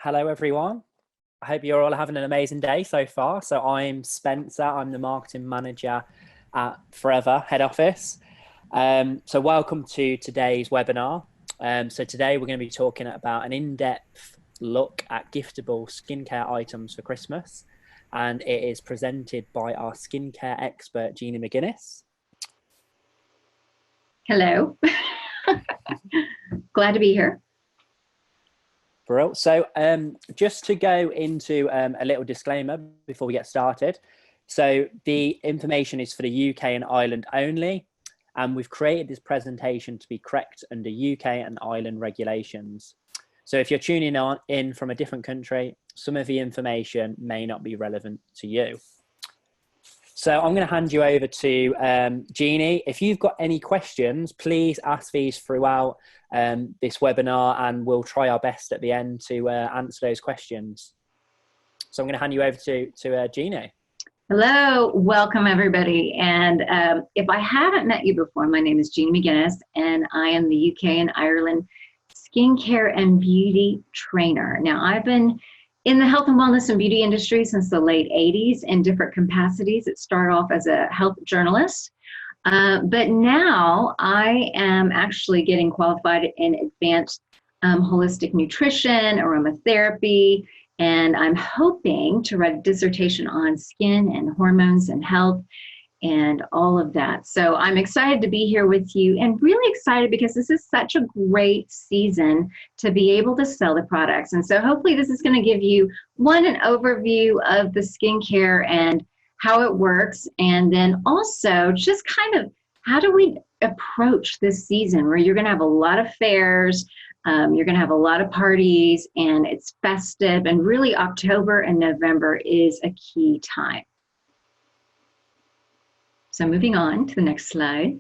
Hello, everyone. I hope you're all having an amazing day so far. So I'm Spencer. I'm the marketing manager at Forever Head Office. So welcome to today's webinar. So today we're going to be talking about an in-depth look at giftable skincare items for Christmas. And it is presented by our skincare expert, Jeannie McGinnis. Hello. Glad to be here. Brilliant. So just to go into a little disclaimer before we get started. So the information is for the UK and Ireland only, and we've created this presentation to be correct under UK and Ireland regulations. So if you're tuning in from a different country, some of the information may not be relevant to you. So I'm going to hand you over to Jeannie. If you've got any questions, please ask these throughout this webinar, and we'll try our best at the end to answer those questions. So I'm going to hand you over to Jeannie. Hello, welcome everybody. And if I haven't met you before, my name is Jeannie McGinnis, and I am the UK and Ireland skincare and beauty trainer. Now, I've been in the health and wellness and beauty industry since the late 80s in different capacities. It started off as a health journalist, but now I am actually getting qualified in advanced holistic nutrition, aromatherapy, and I'm hoping to write a dissertation on skin and hormones and health and all of that. So I'm excited to be here with you, and really excited because this is such a great season to be able to sell the products. And so hopefully this is going to give you an overview of the skincare and how it works, and then also just kind of how do we approach this season where you're going to have a lot of fairs, you're going to have a lot of parties, and it's festive, and really October and November is a key time. So moving on to the next slide.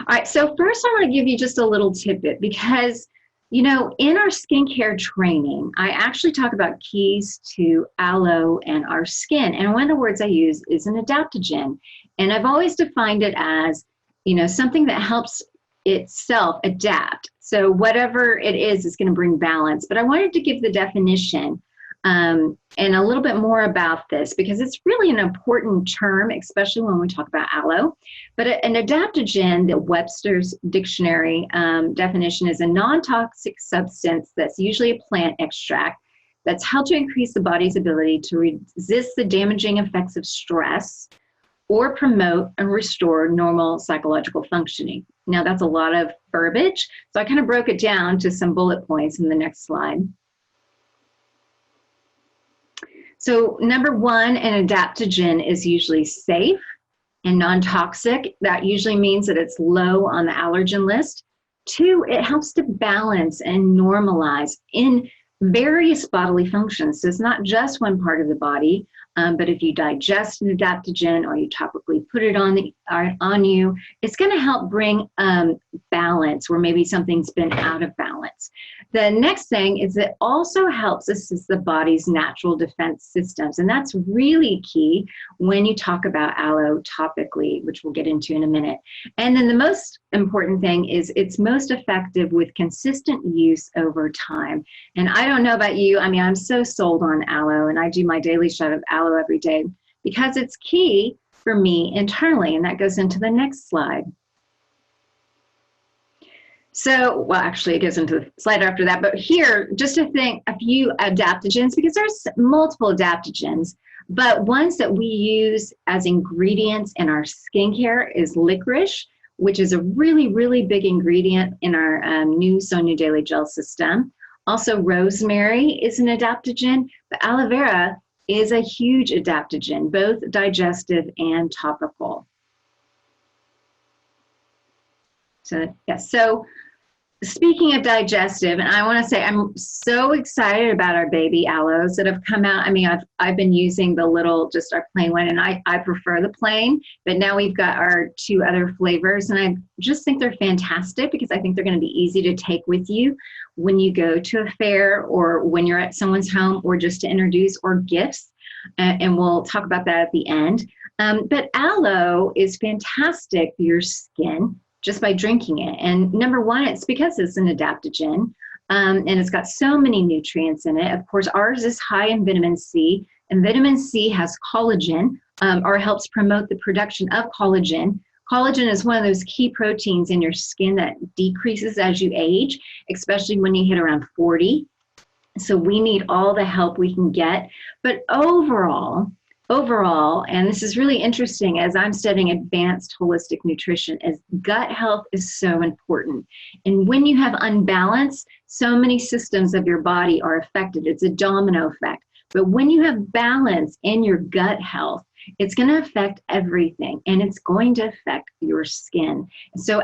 All right, so first I want to give you just a little tidbit because, you know, in our skincare training, I actually talk about keys to aloe and our skin. And one of the words I use is an adaptogen. And I've always defined it as, you know, something that helps itself adapt. So whatever it is going to bring balance. But I wanted to give the definition and a little bit more about this because it's really an important term, especially when we talk about aloe. But an adaptogen, the Webster's Dictionary definition, is a non-toxic substance that's usually a plant extract that's held to increase the body's ability to resist the damaging effects of stress or promote and restore normal psychological functioning. Now, that's a lot of verbiage, so I kind of broke it down to some bullet points in the next slide. So number one, an adaptogen is usually safe and non-toxic. That usually means that it's low on the allergen list. Two, it helps to balance and normalize in various bodily functions. So it's not just one part of the body, but if you digest an adaptogen or you topically put it on you, it's going to help bring balance where maybe something's been out of balance. The next thing is it also helps assist the body's natural defense systems, and that's really key when you talk about aloe topically, which we'll get into in a minute. And then the most important thing is it's most effective with consistent use over time. And I don't know about you, I mean, I'm so sold on aloe, and I do my daily shot of aloe every day because it's key for me internally, and that goes into the next slide. So, well, actually it goes into the slide after that, but here, just to think a few adaptogens, because there's multiple adaptogens, but ones that we use as ingredients in our skincare is licorice, which is a really, really big ingredient in our new So New Daily Gel system. Also, rosemary is an adaptogen, but aloe vera is a huge adaptogen, both digestive and topical. So, yes, so speaking of digestive, and I want to say I'm so excited about our baby aloes that have come out. I mean, I've been using the little, just our plain one, and I prefer the plain, but now we've got our two other flavors, and I just think they're fantastic because I think they're going to be easy to take with you when you go to a fair or when you're at someone's home or just to introduce or gifts, and we'll talk about that at the end. But aloe is fantastic for your skin just by drinking it. And number one, it's because it's an adaptogen. And it's got so many nutrients in it. Of course, ours is high in vitamin C, and vitamin C has collagen, or helps promote the production of collagen. Collagen is one of those key proteins in your skin that decreases as you age, especially when you hit around 40. So we need all the help we can get. But overall, and this is really interesting as I'm studying advanced holistic nutrition, is gut health is so important. And when you have unbalance, so many systems of your body are affected. It's a domino effect. But when you have balance in your gut health, it's going to affect everything, and it's going to affect your skin. So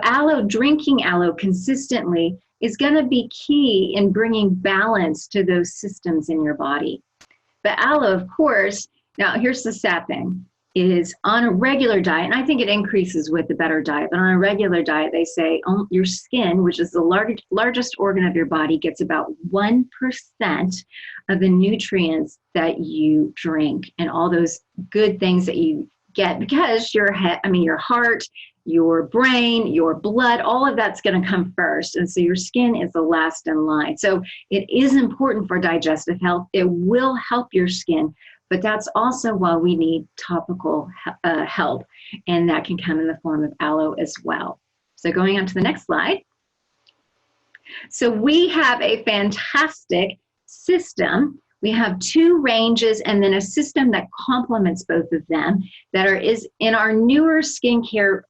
drinking aloe consistently is going to be key in bringing balance to those systems in your body. But aloe, of course, now here's the sad thing, is on a regular diet, and I think it increases with the better diet, but on a regular diet, they say your skin, which is the largest organ of your body, gets about 1% of the nutrients that you drink and all those good things that you get, because your heart, your brain, your blood, all of that's going to come first. And so your skin is the last in line. So it is important for digestive health. It will help your skin, but that's also why we need topical help. And that can come in the form of aloe as well. So going on to the next slide. So we have a fantastic system. We have 2 ranges and then a system that complements both of them that is in our newer skincare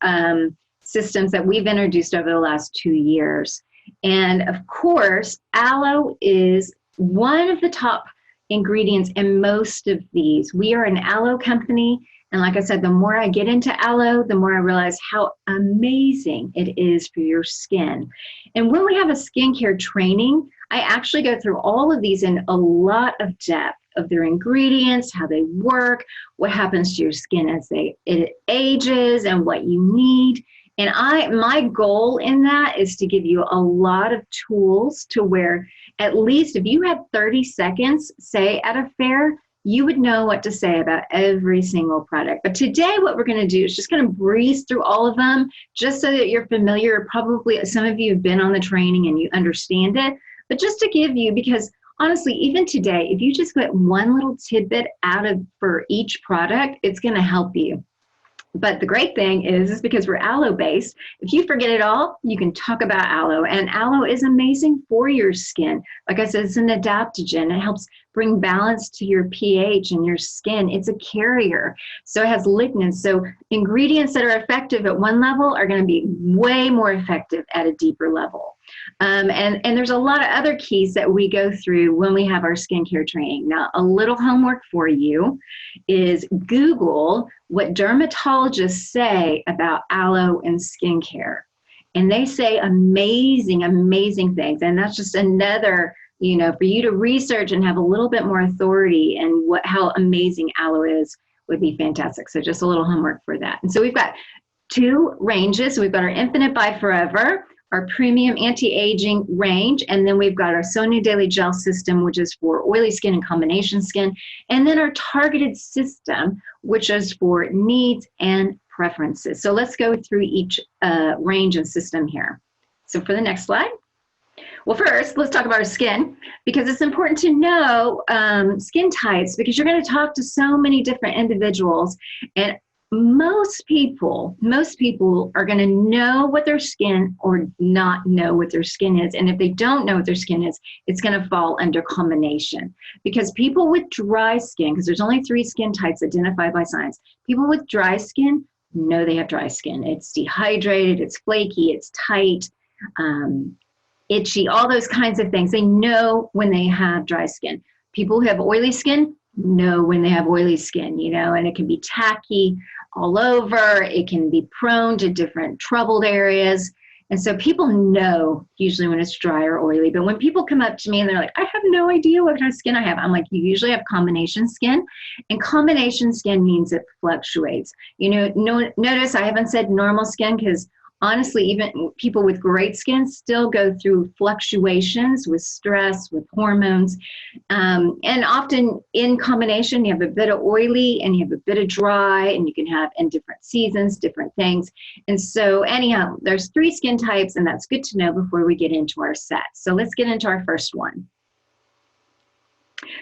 systems that we've introduced over the last 2 years. And of course, aloe is one of the top ingredients in most of these. We are an aloe company. And like I said, the more I get into aloe, the more I realize how amazing it is for your skin. And when we have a skincare training, I actually go through all of these in a lot of depth of their ingredients, how they work, what happens to your skin as it ages, and what you need. And my goal in that is to give you a lot of tools to where at least if you had 30 seconds, say at a fair, you would know what to say about every single product. But today what we're going to do is just kind of breeze through all of them just so that you're familiar. Probably some of you have been on the training and you understand it. But just to give you, because honestly, even today, if you just get one little tidbit for each product, it's going to help you. But the great thing is because we're aloe based, if you forget it all, you can talk about aloe. And aloe is amazing for your skin. Like I said, it's an adaptogen. It helps bring balance to your pH in your skin. It's a carrier. So it has lignans. So ingredients that are effective at one level are going to be way more effective at a deeper level. And there's a lot of other keys that we go through when we have our skincare training. Now, a little homework for you is Google what dermatologists say about aloe and skincare. And they say amazing, amazing things. And that's just another, for you to research and have a little bit more authority and how amazing aloe is would be fantastic. So just a little homework for that. And so we've got 2 ranges. We've got our Infinite by Forever, our premium anti-aging range, and then we've got our Sonia Daily Gel system, which is for oily skin and combination skin, and then our targeted system, which is for needs and preferences. So let's go through each range and system here. So for the next slide. Well, first, let's talk about our skin, because it's important to know skin types, because you're going to talk to so many different individuals, and most people are going to know what their skin or not know what their skin is. And if they don't know what their skin is, it's going to fall under combination. Because people with dry skin, because there's only 3 skin types identified by science, people with dry skin know they have dry skin. It's dehydrated, it's flaky, it's tight, itchy, all those kinds of things. They know when they have dry skin. People who have oily skin know when they have oily skin, and it can be tacky all over. It can be prone to different troubled areas. And so people know usually when it's dry or oily. But when people come up to me and they're like, I have no idea what kind of skin I have, I'm like, you usually have combination skin. And combination skin means it fluctuates. Notice I haven't said normal skin, because honestly, even people with great skin still go through fluctuations with stress, with hormones. And often in combination, you have a bit of oily and you have a bit of dry, and you can have in different seasons, different things. And so anyhow, there's 3 skin types, and that's good to know before we get into our set. So let's get into our first one.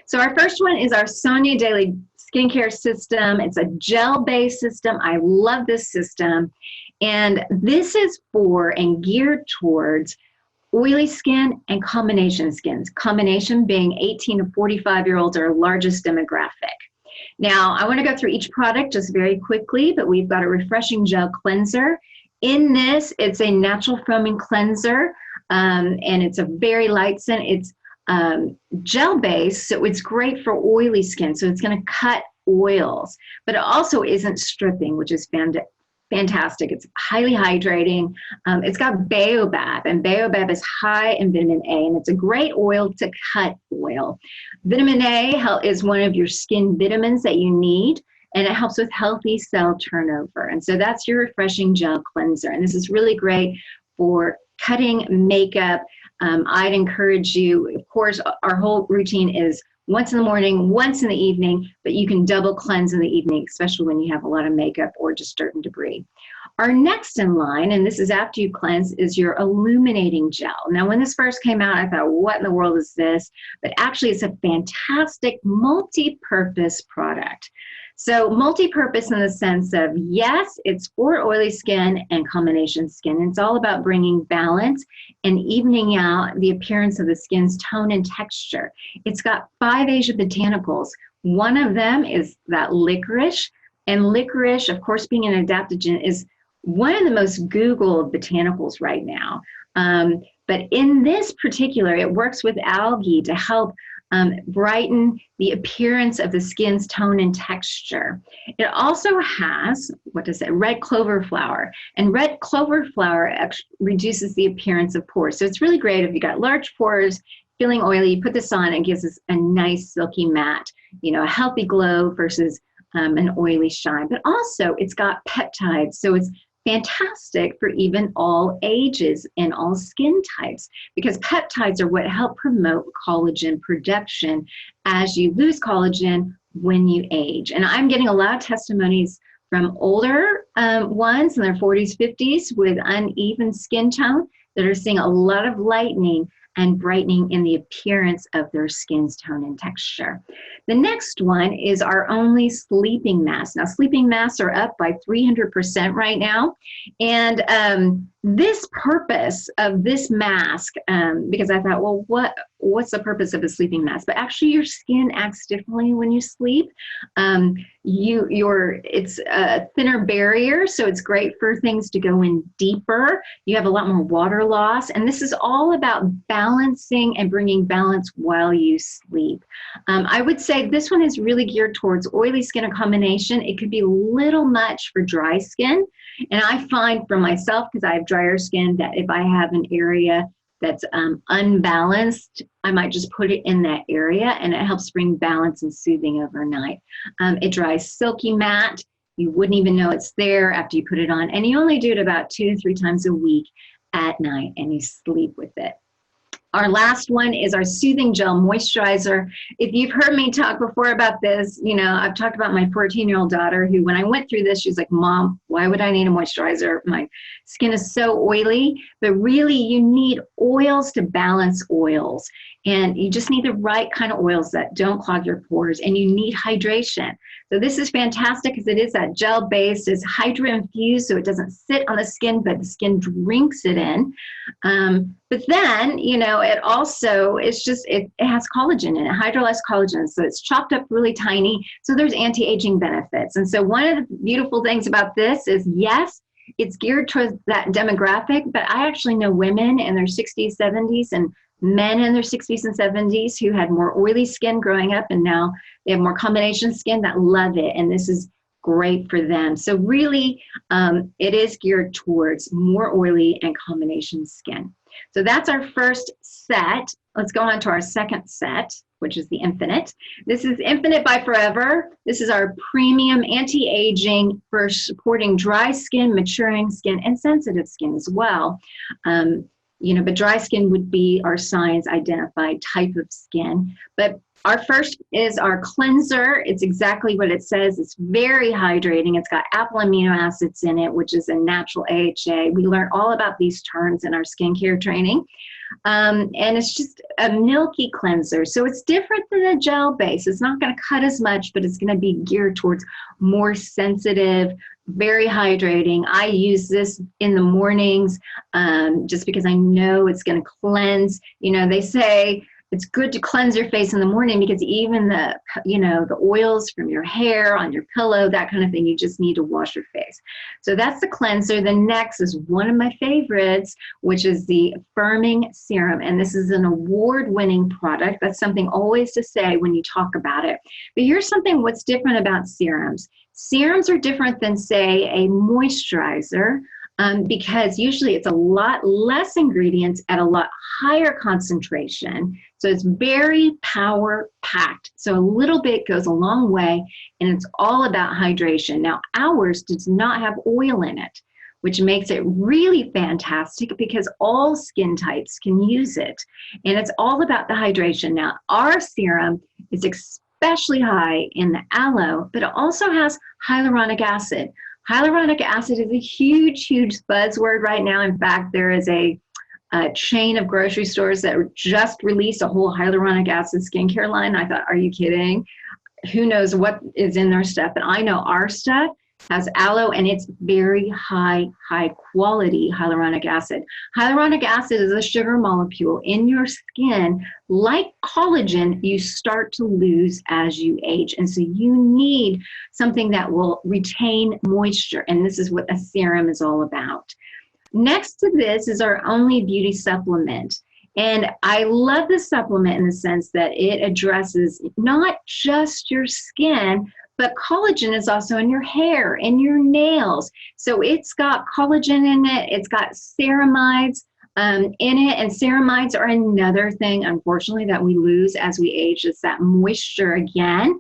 So our first one is our Sonia Daily Skincare System. It's a gel-based system. I love this system. And this is for and geared towards oily skin and combination skins. Combination being 18 to 45-year-olds, our largest demographic. Now, I want to go through each product just very quickly, but we've got a refreshing gel cleanser. In this, it's a natural foaming cleanser, and it's a very light scent. It's gel-based, so it's great for oily skin. So it's going to cut oils, but it also isn't stripping, which is fantastic. It's highly hydrating. It's got baobab, and baobab is high in vitamin A, and it's a great oil to cut oil. Vitamin A is one of your skin vitamins that you need, and it helps with healthy cell turnover. And so that's your refreshing gel cleanser. And this is really great for cutting makeup. I'd encourage you, of course, our whole routine is once in the morning, once in the evening, but you can double cleanse in the evening, especially when you have a lot of makeup or just dirt and debris. Our next in line, and this is after you cleanse, is your illuminating gel. Now, when this first came out, I thought, what in the world is this? But actually, it's a fantastic multi-purpose product. So multi-purpose in the sense of, yes, it's for oily skin and combination skin. It's all about bringing balance and evening out the appearance of the skin's tone and texture. It's got 5 Asia botanicals. One of them is that licorice. And licorice, of course, being an adaptogen, is one of the most Googled botanicals right now. But in this particular, it works with algae to help brighten the appearance of the skin's tone and texture. It also has, red clover flower. And red clover flower actually reduces the appearance of pores. So it's really great if you got large pores, feeling oily, you put this on, and it gives us a nice silky matte, a healthy glow versus an oily shine. But also it's got peptides, so it's fantastic for even all ages and all skin types, because peptides are what help promote collagen production as you lose collagen when you age. And I'm getting a lot of testimonies from older ones in their 40s, 50s with uneven skin tone that are seeing a lot of lightening and brightening in the appearance of their skin's tone and texture. The next one is our only sleeping mask. Now, sleeping masks are up by 300% right now. And this purpose of this mask, because I thought, well, what's the purpose of a sleeping mask? But actually your skin acts differently when you sleep. It's a thinner barrier, so it's great for things to go in deeper. You have a lot more water loss, and this is all about balancing and bringing balance while you sleep. I would say this one is really geared towards oily skin or combination. It could be a little much for dry skin, and I find for myself, because I have drier skin, that if I have an area that's unbalanced, I might just put it in that area, and it helps bring balance and soothing overnight. It dries silky matte. You wouldn't even know it's there after you put it on, and you only do it about 2 to 3 times a week at night, and you sleep with it. Our last one is our Soothing Gel Moisturizer. If you've heard me talk before about this, I've talked about my 14-year-old daughter who, when I went through this, she's like, Mom, why would I need a moisturizer? My skin is so oily. But really, you need oils to balance oils. And you just need the right kind of oils that don't clog your pores, and you need hydration. So this is fantastic because it is that gel based, it's hydro infused, so it doesn't sit on the skin, but the skin drinks it in. But then, it also, it has collagen in it, hydrolyzed collagen. So it's chopped up really tiny. So there's anti-aging benefits. And so one of the beautiful things about this is, yes, it's geared towards that demographic, but I actually know women in their 60s, 70s, and men in their 60s and 70s who had more oily skin growing up, and now they have more combination skin that love it. And this is great for them. So really, it is geared towards more oily and combination skin. So that's our first set. let's go on to our second set, which is the Infinite. This is Infinite by Forever. This is our premium anti-aging for supporting dry skin, maturing skin, and sensitive skin as well. But dry skin would be our science identified type of skin. But our first is our cleanser. It's exactly what it says. It's very hydrating. It's got apple amino acids in it, which is a natural AHA. We learn all about these terms in our skincare training. And it's just a milky cleanser. So it's different than a gel base. It's not going to cut as much, but it's going to be geared towards more sensitive, very hydrating. I use this in the mornings just because I know it's going to cleanse. They say it's good to cleanse your face in the morning because even the oils from your hair on your pillow, that kind of thing, you just need to wash your face. So that's the cleanser. The next is one of my favorites, which is the Firming Serum. And this is an award-winning product. That's something always to say when you talk about it. But here's something what's different about serums. Serums are different than, say, a moisturizer. Because usually it's a lot less ingredients at a lot higher concentration. So it's very power packed. So a little bit goes a long way, and it's all about hydration. Now, ours does not have oil in it, which makes it really fantastic because all skin types can use it. And it's all about the hydration. Now, our serum is especially high in the aloe, but it also has hyaluronic acid. Hyaluronic acid is a huge, huge buzzword right now. In fact, there is a chain of grocery stores that just released a whole hyaluronic acid skincare line. I thought, are you kidding? Who knows what is in their stuff? But I know our stuff has aloe, and it's very high quality hyaluronic acid. Hyaluronic acid is a sugar molecule in your skin. Like collagen, you start to lose as you age. And so you need something that will retain moisture. And this is what a serum is all about. Next to this is our only beauty supplement. And I love this supplement in the sense that it addresses not just your skin, but collagen is also in your hair and your nails. So it's got collagen in it. It's got ceramides in it. And ceramides are another thing, unfortunately, that we lose as we age. It's that moisture again.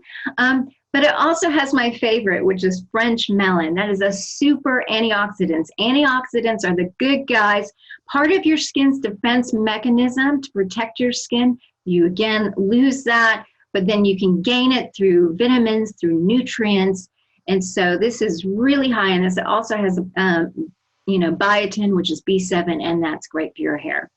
But it also has my favorite, which is French melon. That is a super antioxidant. Antioxidants are the good guys. Part of your skin's defense mechanism to protect your skin. You, again, lose that. But then you can gain it through vitamins, through nutrients. And so this is really high in this. It also has, biotin, which is B7, and that's great for your hair.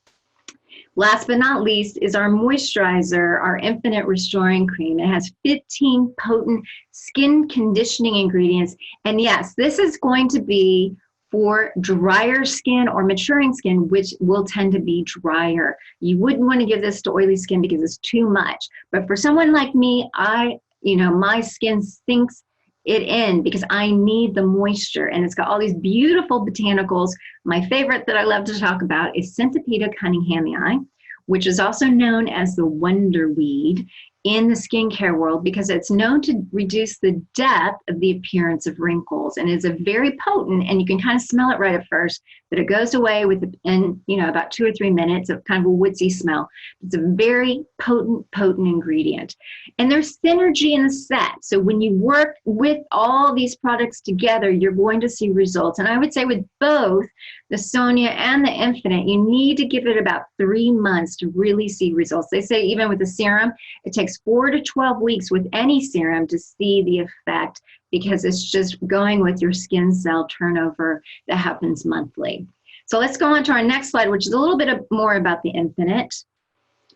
Last but not least is our moisturizer, our Infinite Restoring Cream. It has 15 potent skin conditioning ingredients. And yes, this is going to be for drier skin or maturing skin, which will tend to be drier. You wouldn't want to give this to oily skin because it's too much. But for someone like me, my skin sinks it in because I need the moisture. And it's got all these beautiful botanicals. My favorite that I love to talk about is Centipede cunninghamii, which is also known as the wonder weed in the skincare world because it's known to reduce the depth of the appearance of wrinkles, and is a very potent, and you can kind of smell it right at first, but it goes away in about 2 or 3 minutes of kind of a woodsy smell. It's a very potent ingredient. And there's synergy in the set. So when you work with all these products together, you're going to see results. And I would say with both the Sonia and the Infinite, you need to give it about 3 months to really see results. They say even with the serum, it takes 4 to 12 weeks with any serum to see the effect because it's just going with your skin cell turnover that happens monthly. So let's go on to our next slide, which is a little bit more about the Infinite.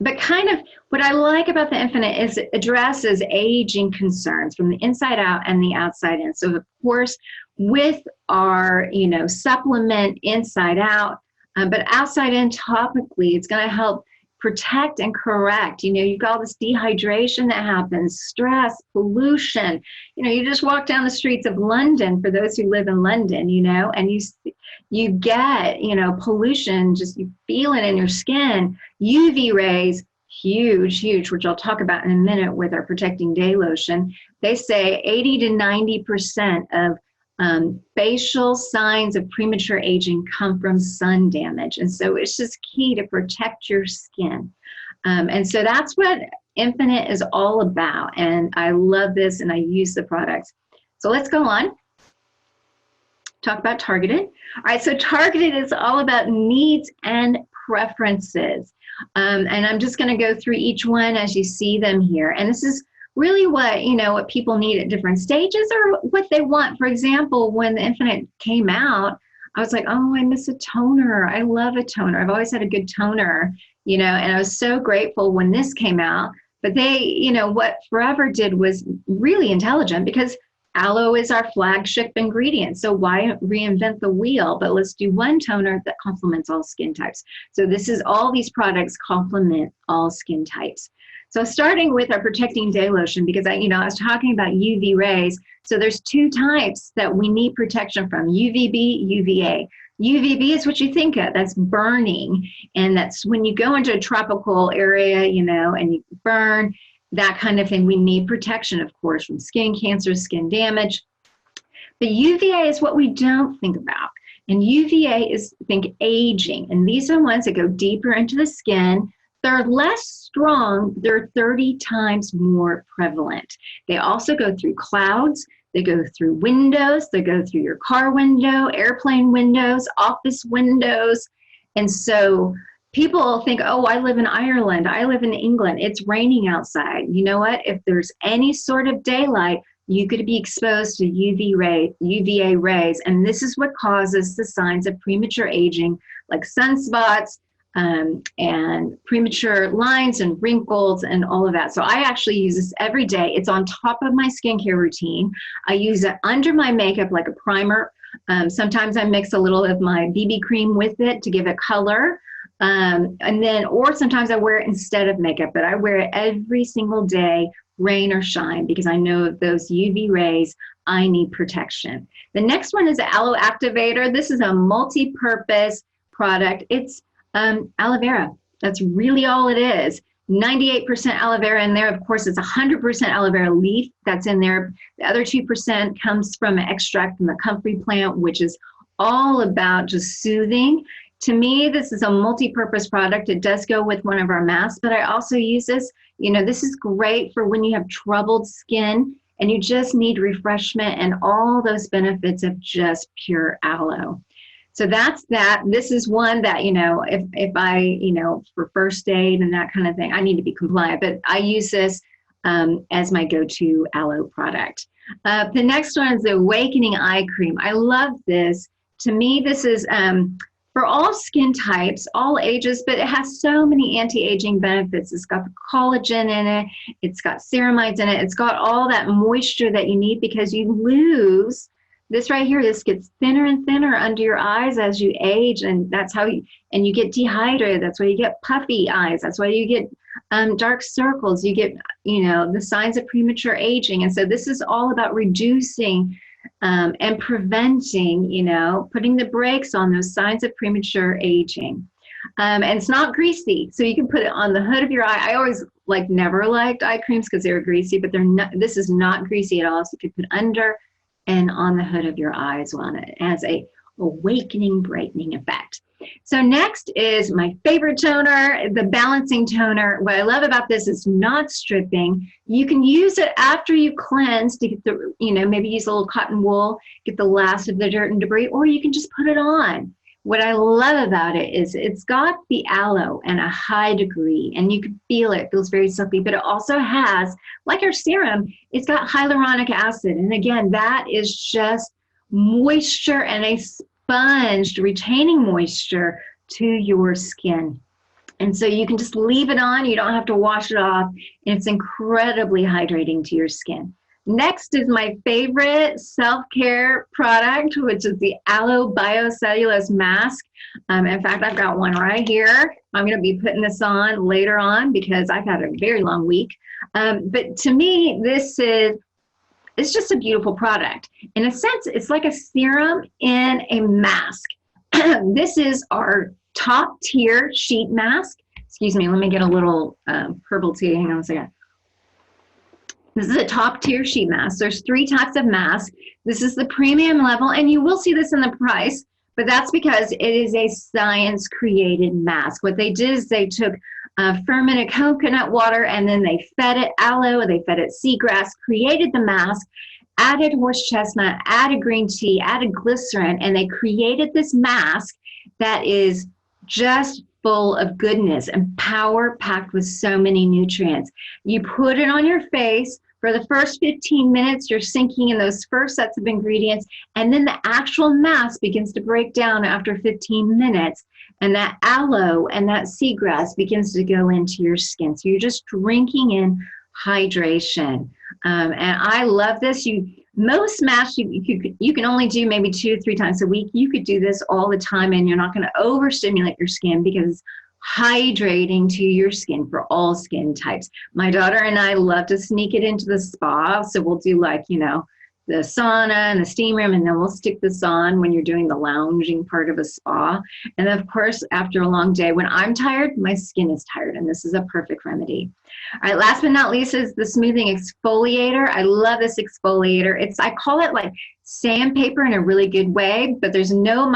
But kind of what I like about the Infinite is it addresses aging concerns from the inside out and the outside in. So of course, with our, supplement inside out, but outside in topically, it's going to help protect and correct. You've got all this dehydration that happens, stress, pollution. You just walk down the streets of London, for those who live in London, and you get, pollution, just you feel it in your skin. UV rays, huge, which I'll talk about in a minute with our Protecting Day lotion. They say 80 to 90% of facial signs of premature aging come from sun damage. And so it's just key to protect your skin. And so that's what Infinite is all about. And I love this and I use the products. So let's go on. Talk about Targeted. All right, so Targeted is all about needs and preferences. And I'm just going to go through each one as you see them here. And this is really what, what people need at different stages or what they want. For example, when the Infinite came out, I was like, oh, I miss a toner. I love a toner. I've always had a good toner, and I was so grateful when this came out. But they, what Forever did was really intelligent because aloe is our flagship ingredient. So why reinvent the wheel? But let's do one toner that complements all skin types. So this is all these products complement all skin types. So starting with our protecting day lotion, because I was talking about UV rays. So there's two types that we need protection from, UVB, UVA. UVB is what you think of, that's burning. And that's when you go into a tropical area, and you burn, that kind of thing. We need protection, of course, from skin cancer, skin damage. But UVA is what we don't think about. And UVA is, think, aging. And these are ones that go deeper into the skin. They're less strong. They're 30 times more prevalent. They also go through clouds. They go through windows. They go through your car window, airplane windows, office windows. And so people think, oh, I live in Ireland. I live in England. It's raining outside. You know what? If there's any sort of daylight, you could be exposed to UVA rays. And this is what causes the signs of premature aging, like sunspots, and premature lines and wrinkles and all of that. So I actually use this every day. It's on top of my skincare routine. I use it under my makeup like a primer. Sometimes I mix a little of my BB cream with it to give it color. Or sometimes I wear it instead of makeup, but I wear it every single day, rain or shine, because I know those UV rays, I need protection. The next one is the Aloe Activator. This is a multi-purpose product. It's aloe vera. That's really all it is. 98% aloe vera in there. Of course, it's 100% aloe vera leaf that's in there. The other 2% comes from an extract from the comfrey plant, which is all about just soothing. To me, this is a multi-purpose product. It does go with one of our masks, but I also use this. This is great for when you have troubled skin and you just need refreshment and all those benefits of just pure aloe. So that's that. This is one that, if I, for first aid and that kind of thing, I need to be compliant, but I use this as my go-to aloe product. The next one is the Awakening Eye Cream. I love this. To me, this is for all skin types, all ages, but it has so many anti-aging benefits. It's got the collagen in it. It's got ceramides in it. It's got all that moisture that you need because you lose this right here. This gets thinner and thinner under your eyes as you age, and that's how you get dehydrated. That's why you get puffy eyes. That's why you get dark circles. You get, the signs of premature aging. And so this is all about reducing and preventing, putting the brakes on those signs of premature aging. And it's not greasy, so you can put it on the hood of your eye. I always never liked eye creams because they were greasy, but they're not. This is not greasy at all. So you can put under and on the hood of your eyes on it as a awakening, brightening effect. So next is my favorite toner, the Balancing Toner. What I love about this is not stripping. You can use it after you cleanse to get the, maybe use a little cotton wool, get the last of the dirt and debris, or you can just put it on. What I love about it is it's got the aloe and a high degree, and you can feel it. It feels very silky, but it also has, like our serum, it's got hyaluronic acid. And again, that is just moisture and a sponge retaining moisture to your skin. And so you can just leave it on. You don't have to wash it off. And it's incredibly hydrating to your skin. Next is my favorite self-care product, which is the Aloe Biocellulose Mask. In fact, I've got one right here. I'm going to be putting this on later on because I've had a very long week. But to me, it's just a beautiful product. In a sense, it's like a serum in a mask. This is our top tier sheet mask. Excuse me, let me get a little herbal tea. Hang on a second. This is a top tier sheet mask. There's 3 types of masks. This is the premium level, and you will see this in the price, but that's because it is a science created mask. What they did is they took fermented coconut water, and then they fed it aloe, they fed it seagrass, created the mask, added horse chestnut, added green tea, added glycerin, and they created this mask that is just full of goodness and power packed with so many nutrients. You put it on your face. For the first 15 minutes, you're sinking in those first sets of ingredients, and then the actual mask begins to break down after 15 minutes, and that aloe and that seagrass begins to go into your skin. So you're just drinking in hydration. And I love this. Most masks you can only do maybe 2 to 3 times a week. You could do this all the time, and you're not going to overstimulate your skin because it's hydrating to your skin for all skin types. My daughter and I love to sneak it into the spa, so we'll do like, the sauna and the steam room, and then we'll stick this on when you're doing the lounging part of a spa. And of course, after a long day, when I'm tired, my skin is tired, and this is a perfect remedy. All right, last but not least is the smoothing exfoliator. I love this exfoliator. I call it like sandpaper in a really good way, but there's no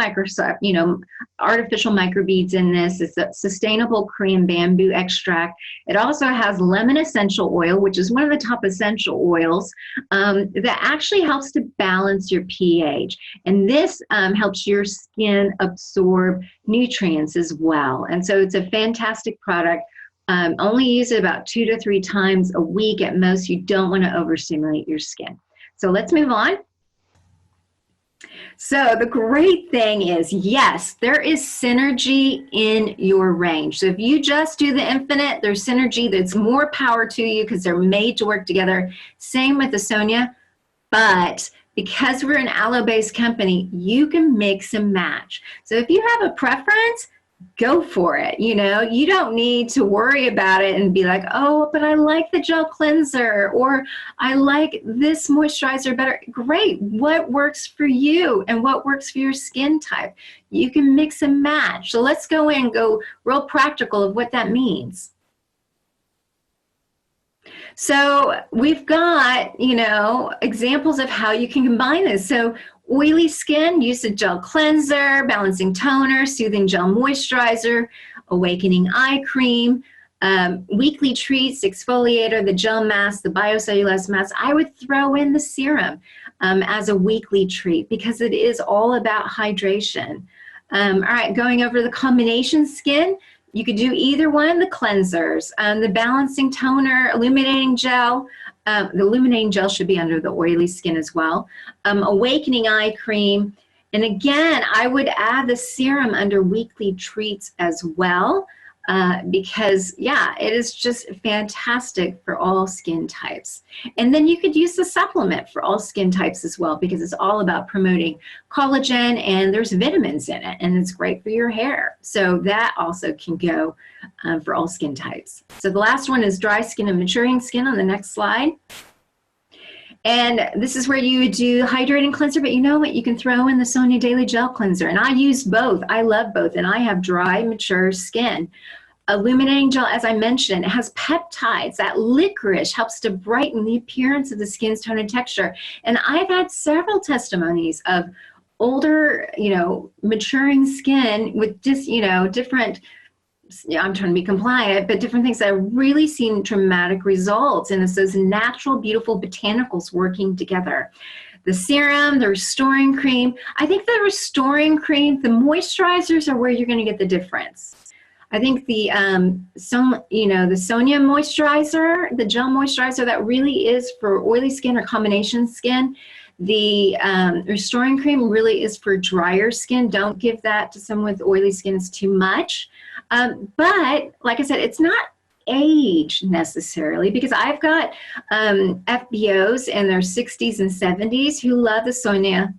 artificial microbeads in this. It's a sustainable Korean bamboo extract. It also has lemon essential oil, which is one of the top essential oils that actually helps to balance your pH. And this helps your skin absorb nutrients as well. And so it's a fantastic product. Only use it about 2 to 3 times a week at most. You don't want to overstimulate your skin. So let's move on. So the great thing is, yes, there is synergy in your range. So if you just do the infinite, there's synergy. That's more power to you because they're made to work together. Same with the Sonia, but because we're an aloe-based company, you can mix and match. So if you have a preference, go for it. You don't need to worry about it and be like, oh, but I like the gel cleanser, or I like this moisturizer better. Great. What works for you and what works for your skin type? You can mix and match. So let's go real practical of what that means. So we've got, examples of how you can combine this. So oily skin, use a gel cleanser, balancing toner, soothing gel moisturizer, awakening eye cream, weekly treats, exfoliator, the gel mask, the biocellulose mask. I would throw in the serum as a weekly treat because it is all about hydration. All right, going over the combination skin, you could do either one, the cleansers, the balancing toner, illuminating gel. The illuminating gel should be under the oily skin as well. Awakening eye cream. And again, I would add the serum under weekly treats as well because, yeah, it is just fantastic for all skin types. And then you could use the supplement for all skin types as well because it's all about promoting collagen and there's vitamins in it and it's great for your hair. So that also can go for all skin types. So the last one is dry skin and maturing skin on the next slide. And this is where you would do hydrating cleanser, but you know what? You can throw in the Sonia Daily Gel Cleanser. And I use both. I love both. And I have dry, mature skin. Illuminating gel, as I mentioned, it has peptides. That licorice helps to brighten the appearance of the skin's tone and texture. And I've had several testimonies of older, maturing skin with just, different, I'm trying to be compliant, but different things that have really seen dramatic results. And it's those natural, beautiful botanicals working together. The serum, the restoring cream. I think the restoring cream, the moisturizers are where you're going to get the difference. I think the the Sonia moisturizer, the gel moisturizer, that really is for oily skin or combination skin. The restoring cream really is for drier skin. Don't give that to someone with oily skin. It's too much. But like I said, it's not age necessarily because I've got FBOs in their 60s and 70s who love the Sonia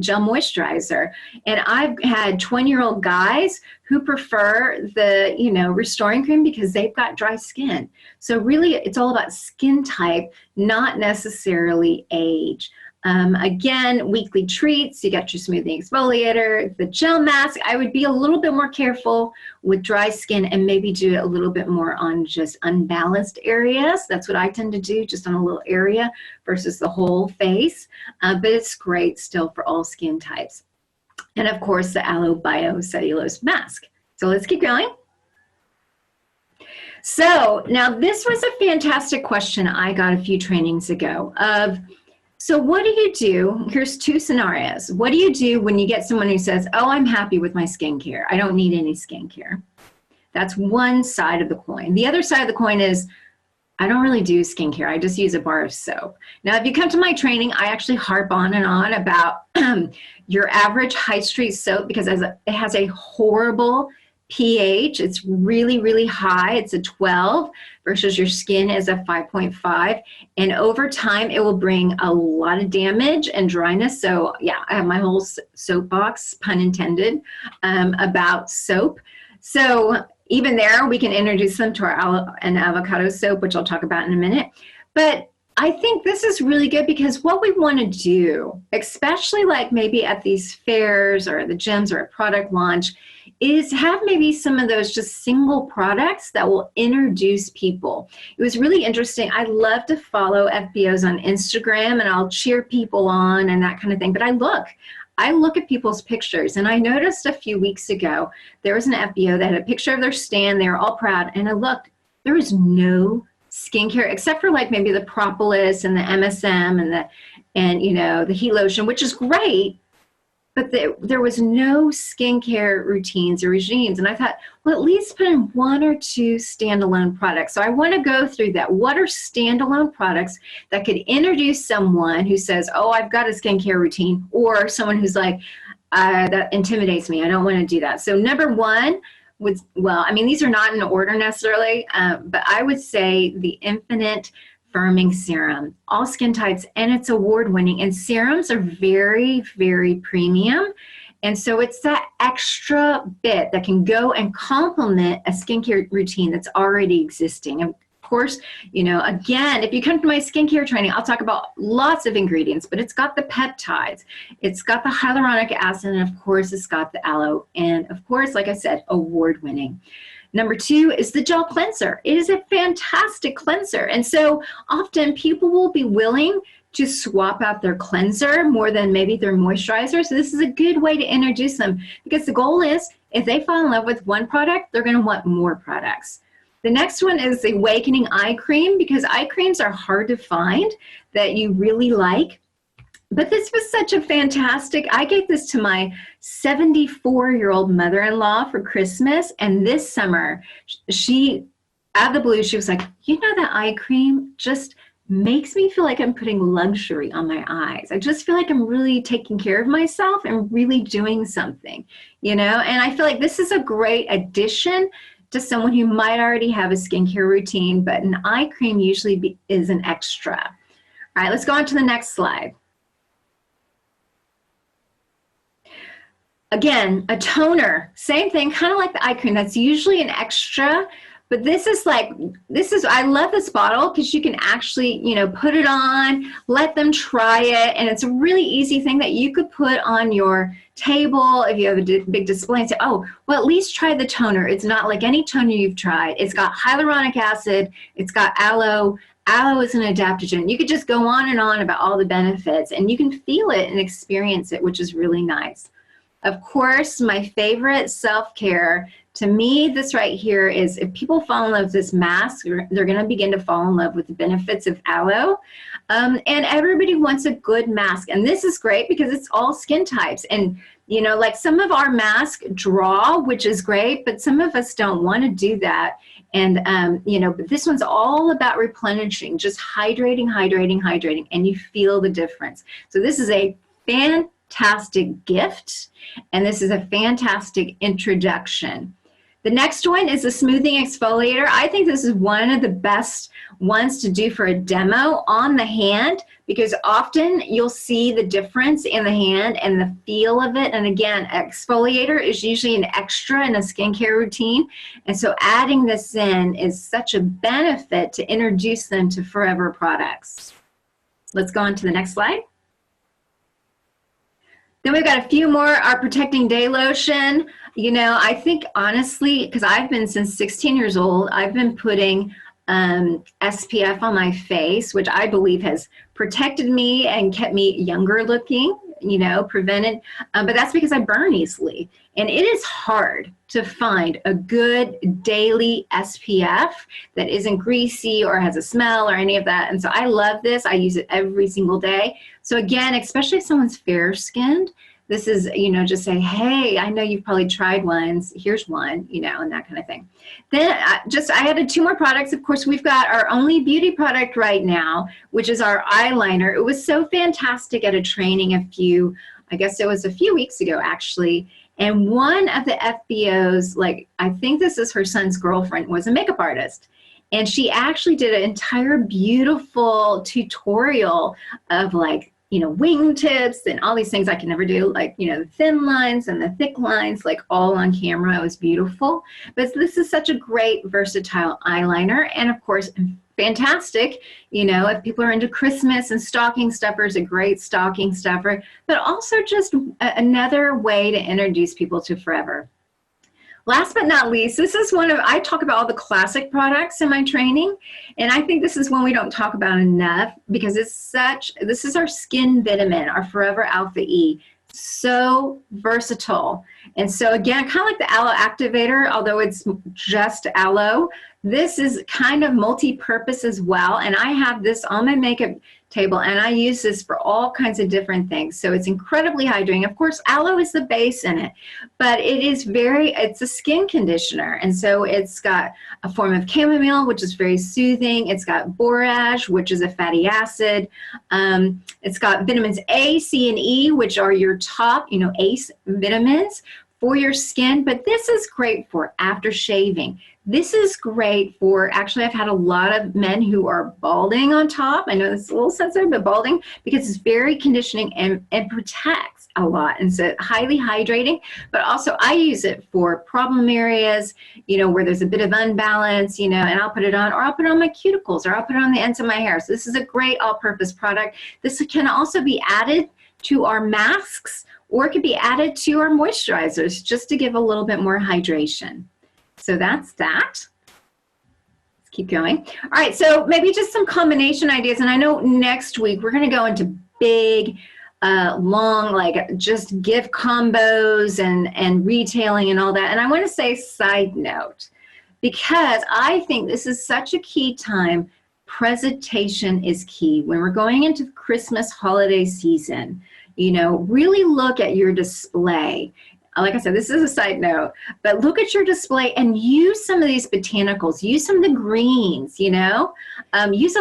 gel moisturizer. And I've had 20-year-old guys who prefer the, restoring cream because they've got dry skin. So really it's all about skin type, not necessarily age. Again, weekly treats, you got your smoothing exfoliator, the gel mask. I would be a little bit more careful with dry skin and maybe do it a little bit more on just unbalanced areas. That's what I tend to do, just on a little area versus the whole face. But it's great still for all skin types. And of course, the aloe biocellulose mask. So let's keep going. So now this was a fantastic question I got a few trainings ago of, so what do you do? Here's two scenarios. What do you do when you get someone who says, oh, I'm happy with my skincare. I don't need any skincare. That's one side of the coin. The other side of the coin is, I don't really do skincare. I just use a bar of soap. Now, if you come to my training, I actually harp on and on about your average high street soap because it has a horrible pH. It's really, really high. It's a 12 versus your skin is a 5.5. And over time, it will bring a lot of damage and dryness. So yeah, I have my whole soapbox, pun intended, about soap. So even there, we can introduce them to our an avocado soap, which I'll talk about in a minute. But I think this is really good because what we want to do, especially like maybe at these fairs or the gyms or a product launch, is have maybe some of those just single products that will introduce people. It was really interesting. I love to follow FBOs on Instagram and I'll cheer people on and that kind of thing. But I look at people's pictures, and I noticed a few weeks ago, there was an FBO that had a picture of their stand. They were all proud, and I looked, there was no skincare except for like maybe the propolis and the MSM and you know, the heat lotion, which is great, but there was no skincare routines or regimes. And I thought, well, at least put in one or two standalone products. So I want to go through that. What are standalone products that could introduce someone who says, oh, I've got a skincare routine, or someone who's like, that intimidates me. I don't want to do that. So number one was, well, I mean, these are not in order necessarily, but I would say the Infinite Firming Serum, all skin types, and it's award-winning. And serums are very, very premium. And so it's that extra bit that can go and complement a skincare routine that's already existing. And of course, you know, again, if you come to my skincare training, I'll talk about lots of ingredients, but it's got the peptides, it's got the hyaluronic acid, and of course, it's got the aloe. And of course, like I said, award-winning. Number two is the gel cleanser. It is a fantastic cleanser. And so often people will be willing to swap out their cleanser more than maybe their moisturizer. So this is a good way to introduce them because the goal is if they fall in love with one product, they're going to want more products. The next one is the Awakening Eye Cream because eye creams are hard to find that you really like. But this was such a fantastic, I gave this to my 74-year-old mother-in-law for Christmas. And this summer, she, out of the blue, she was like, you know, that eye cream just makes me feel like I'm putting luxury on my eyes. I just feel like I'm really taking care of myself and really doing something, you know? And I feel like this is a great addition to someone who might already have a skincare routine, but an eye cream usually is an extra. All right, let's go on to the next slide. Again, a toner, same thing, kind of like the eye cream. That's usually an extra, but this is, I love this bottle because you can actually, you know, put it on, let them try it. And it's a really easy thing that you could put on your table if you have a big display and say, oh, well, at least try the toner. It's not like any toner you've tried. It's got hyaluronic acid. It's got aloe. Aloe is an adaptogen. You could just go on and on about all the benefits and you can feel it and experience it, which is really nice. Of course, my favorite self-care, to me, this right here is if people fall in love with this mask, they're going to begin to fall in love with the benefits of aloe. And everybody wants a good mask. And this is great because it's all skin types. And, you know, like some of our masks draw, which is great, but some of us don't want to do that. And, you know, but this one's all about replenishing, just hydrating, hydrating, hydrating, and you feel the difference. So this is a fantastic gift, and this is a fantastic introduction. The next one is a smoothing exfoliator. I think this is one of the best ones to do for a demo on the hand because often you'll see the difference in the hand and the feel of it. And again, exfoliator is usually an extra in a skincare routine. And so adding this in is such a benefit to introduce them to forever products. Let's go on to the next slide. Then we've got a few more. Our Protecting Day Lotion. You know, I think honestly, because I've been since 16 years old, I've been putting SPF on my face, which I believe has protected me and kept me younger looking you know, prevented, but that's because I burn easily. And it is hard to find a good daily SPF that isn't greasy or has a smell or any of that. And so I love this. I use it every single day. So again, especially if someone's fair skinned, this is, you know, just say, hey, I know you've probably tried ones. Here's one, you know, and that kind of thing. Then I added 2 more products. Of course, we've got our only beauty product right now, which is our eyeliner. It was so fantastic at a training I guess it was a few weeks ago, actually. And one of the FBOs, like, I think this is her son's girlfriend, was a makeup artist. And she actually did an entire beautiful tutorial of, like, you know, wingtips and all these things I can never do, like, you know, the thin lines and the thick lines, like all on camera. It was beautiful. But this is such a great versatile eyeliner. And of course, fantastic, you know, if people are into Christmas and stocking stuffers, a great stocking stuffer, but also just another way to introduce people to Forever. Last but not least, this is I talk about all the classic products in my training, and I think this is one we don't talk about enough because this is our skin vitamin, our Forever Alpha E. So versatile. And so again, kind of like the aloe activator, although it's just aloe, this is kind of multi-purpose as well. And I have this on my makeup table and I use this for all kinds of different things. So it's incredibly hydrating. Of course, aloe is the base in it, but it's a skin conditioner. And so it's got a form of chamomile, which is very soothing. It's got borage, which is a fatty acid. It's got vitamins A, C, and E, which are your top, you know, ACE vitamins for your skin. But this is great for after shaving. This is great for, actually, I've had a lot of men who are balding on top. I know this is a little sensitive, but balding, because it's very conditioning and protects a lot. And so highly hydrating, but also I use it for problem areas, you know, where there's a bit of unbalance, you know, and I'll put it on, or I'll put it on my cuticles, or I'll put it on the ends of my hair. So this is a great all-purpose product. This can also be added to our masks, or it could be added to our moisturizers just to give a little bit more hydration. So that's that. Let's keep going. All right, so maybe just some combination ideas. And I know next week we're going to go into big, long, like just gift combos and retailing and all that. And I want to say side note, because I think this is such a key time. Presentation is key. When we're going into the Christmas holiday season, you know, really look at your display. Like I said, this is a side note, but look at your display and use some of these botanicals. Use some of the greens, you know. Use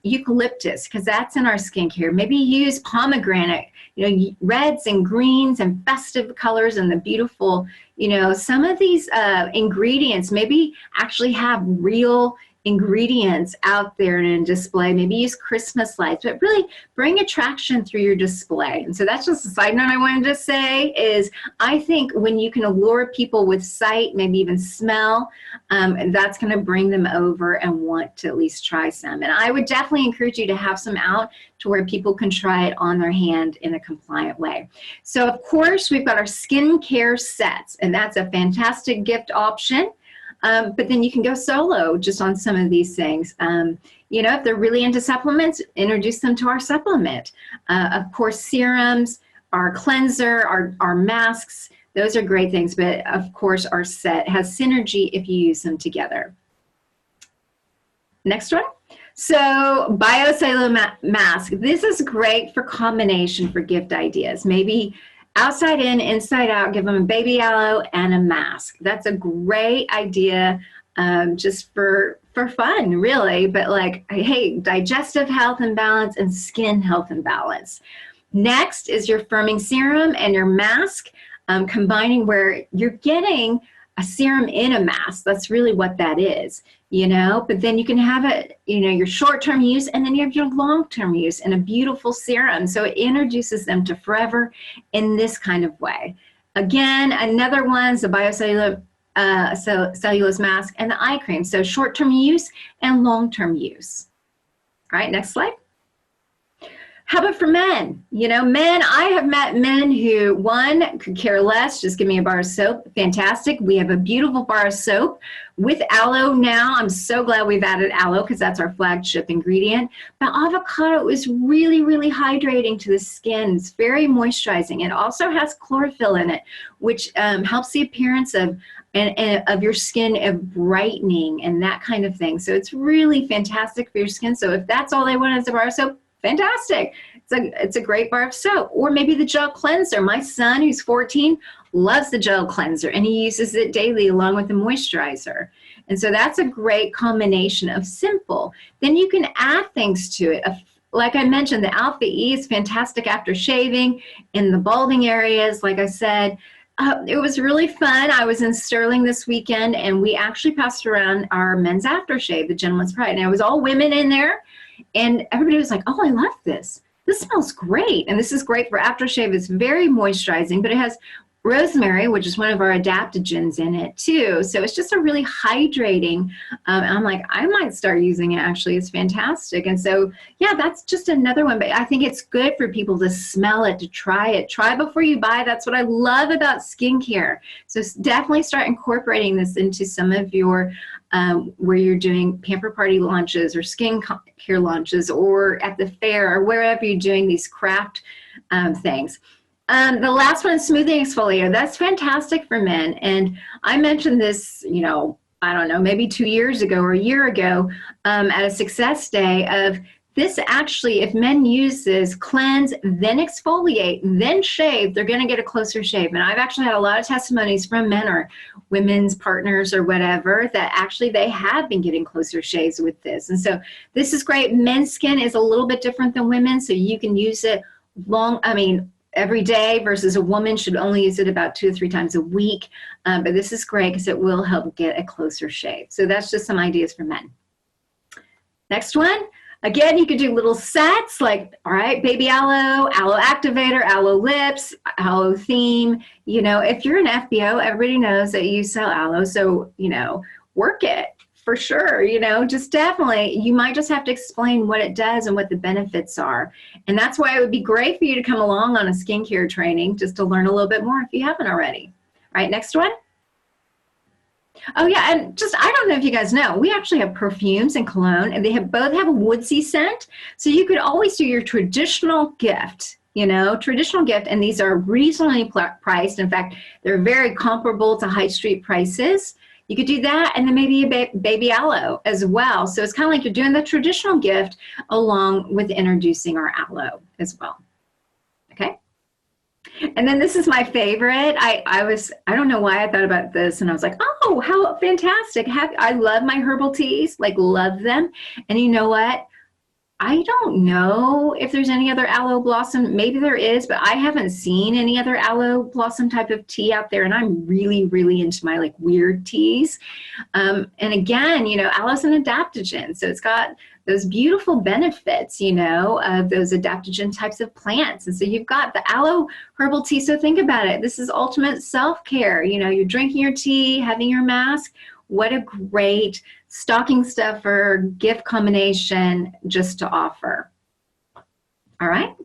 eucalyptus, because that's in our skincare. Maybe use pomegranate, you know, reds and greens and festive colors and the beautiful, you know, some of these ingredients maybe actually have real ingredients out there in a display. Maybe use Christmas lights, but really bring attraction through your display. And so that's just a side note I wanted to say is I think when you can allure people with sight, maybe even smell, that's going to bring them over and want to at least try some. And I would definitely encourage you to have some out to where people can try it on their hand in a compliant way. So of course, we've got our skincare sets, and that's a fantastic gift option. But then you can go solo just on some of these things. You know, if they're really into supplements, introduce them to our supplement. Of course, serums, our cleanser, our masks, those are great things. But of course, our set has synergy if you use them together. Next one. So biocellular mask. This is great for combination for gift ideas. Maybe outside in, inside out, give them a baby aloe and a mask. That's a great idea just for fun, really. But like, hey, digestive health and balance and skin health and balance. Next is your firming serum and your mask, combining where you're getting a serum in a mask. That's really what that is, you know, but then you can have it, you know, your short-term use, and then you have your long-term use in a beautiful serum. So it introduces them to Forever in this kind of way. Again, another one is the biocellular cellulose mask and the eye cream. So short-term use and long-term use. All right, next slide. How about for men? You know, men, I have met men who, one, could care less, just give me a bar of soap. Fantastic. We have a beautiful bar of soap with aloe now. I'm so glad we've added aloe because that's our flagship ingredient. But avocado is really, really hydrating to the skin. It's very moisturizing. It also has chlorophyll in it, which helps the appearance of of your skin of brightening and that kind of thing. So it's really fantastic for your skin. So if that's all they want is a bar of soap, fantastic. It's a great bar of soap. Or maybe the gel cleanser. My son, who's 14, loves the gel cleanser, and he uses it daily along with the moisturizer. And so that's a great combination of simple. Then you can add things to it. Like I mentioned, the Alpha E is fantastic after shaving in the balding areas, like I said. It was really fun. I was in Sterling this weekend, and we actually passed around our men's aftershave, the Gentleman's Pride. And it was all women in there. And everybody was like, oh, I love this. This smells great. And this is great for aftershave. It's very moisturizing, but it has rosemary, which is one of our adaptogens in it too. So it's just a really hydrating. I'm like, I might start using it actually. It's fantastic. And so, yeah, that's just another one. But I think it's good for people to smell it, to try it. Try before you buy. That's what I love about skincare. So definitely start incorporating this into some of your where you're doing pamper party launches or skin care launches or at the fair or wherever you're doing these craft things. The last one is smoothing exfoliator. That's fantastic for men. And I mentioned this, you know, I don't know, maybe 2 years ago or a year ago at a success day of this actually, if men use this, cleanse, then exfoliate, then shave, they're going to get a closer shave. And I've actually had a lot of testimonies from men or women's partners or whatever that actually they have been getting closer shaves with this. And so this is great. Men's skin is a little bit different than women, so you can use it every day versus a woman should only use it about 2 or 3 times a week. But this is great because it will help get a closer shave. So that's just some ideas for men. Next one. Again, you could do little sets like, all right, baby aloe, aloe activator, aloe lips, aloe theme. You know, if you're an FBO, everybody knows that you sell aloe. So, you know, work it for sure. You know, just definitely, you might just have to explain what it does and what the benefits are. And that's why it would be great for you to come along on a skincare training just to learn a little bit more if you haven't already. All right, next one. Oh yeah, and just, I don't know if you guys know, we actually have perfumes and cologne, and they both have a woodsy scent. So you could always do your traditional gift, you know, traditional gift, and these are reasonably priced. In fact, they're very comparable to high street prices. You could do that, and then maybe a baby aloe as well. So it's kind of like you're doing the traditional gift along with introducing our aloe as well. Okay. And then this is my favorite. I don't know why I thought about this, and I was like, oh, how fantastic. I love my herbal teas, like love them. And you know what? I don't know if there's any other aloe blossom. Maybe there is, but I haven't seen any other aloe blossom type of tea out there. And I'm really, really into my like weird teas. And again, you know, aloe's an adaptogen. So it's got those beautiful benefits, you know, of those adaptogen types of plants. And so you've got the aloe herbal tea. So think about it. This is ultimate self-care. You know, you're drinking your tea, having your mask. What a great stocking stuffer gift combination just to offer. All right.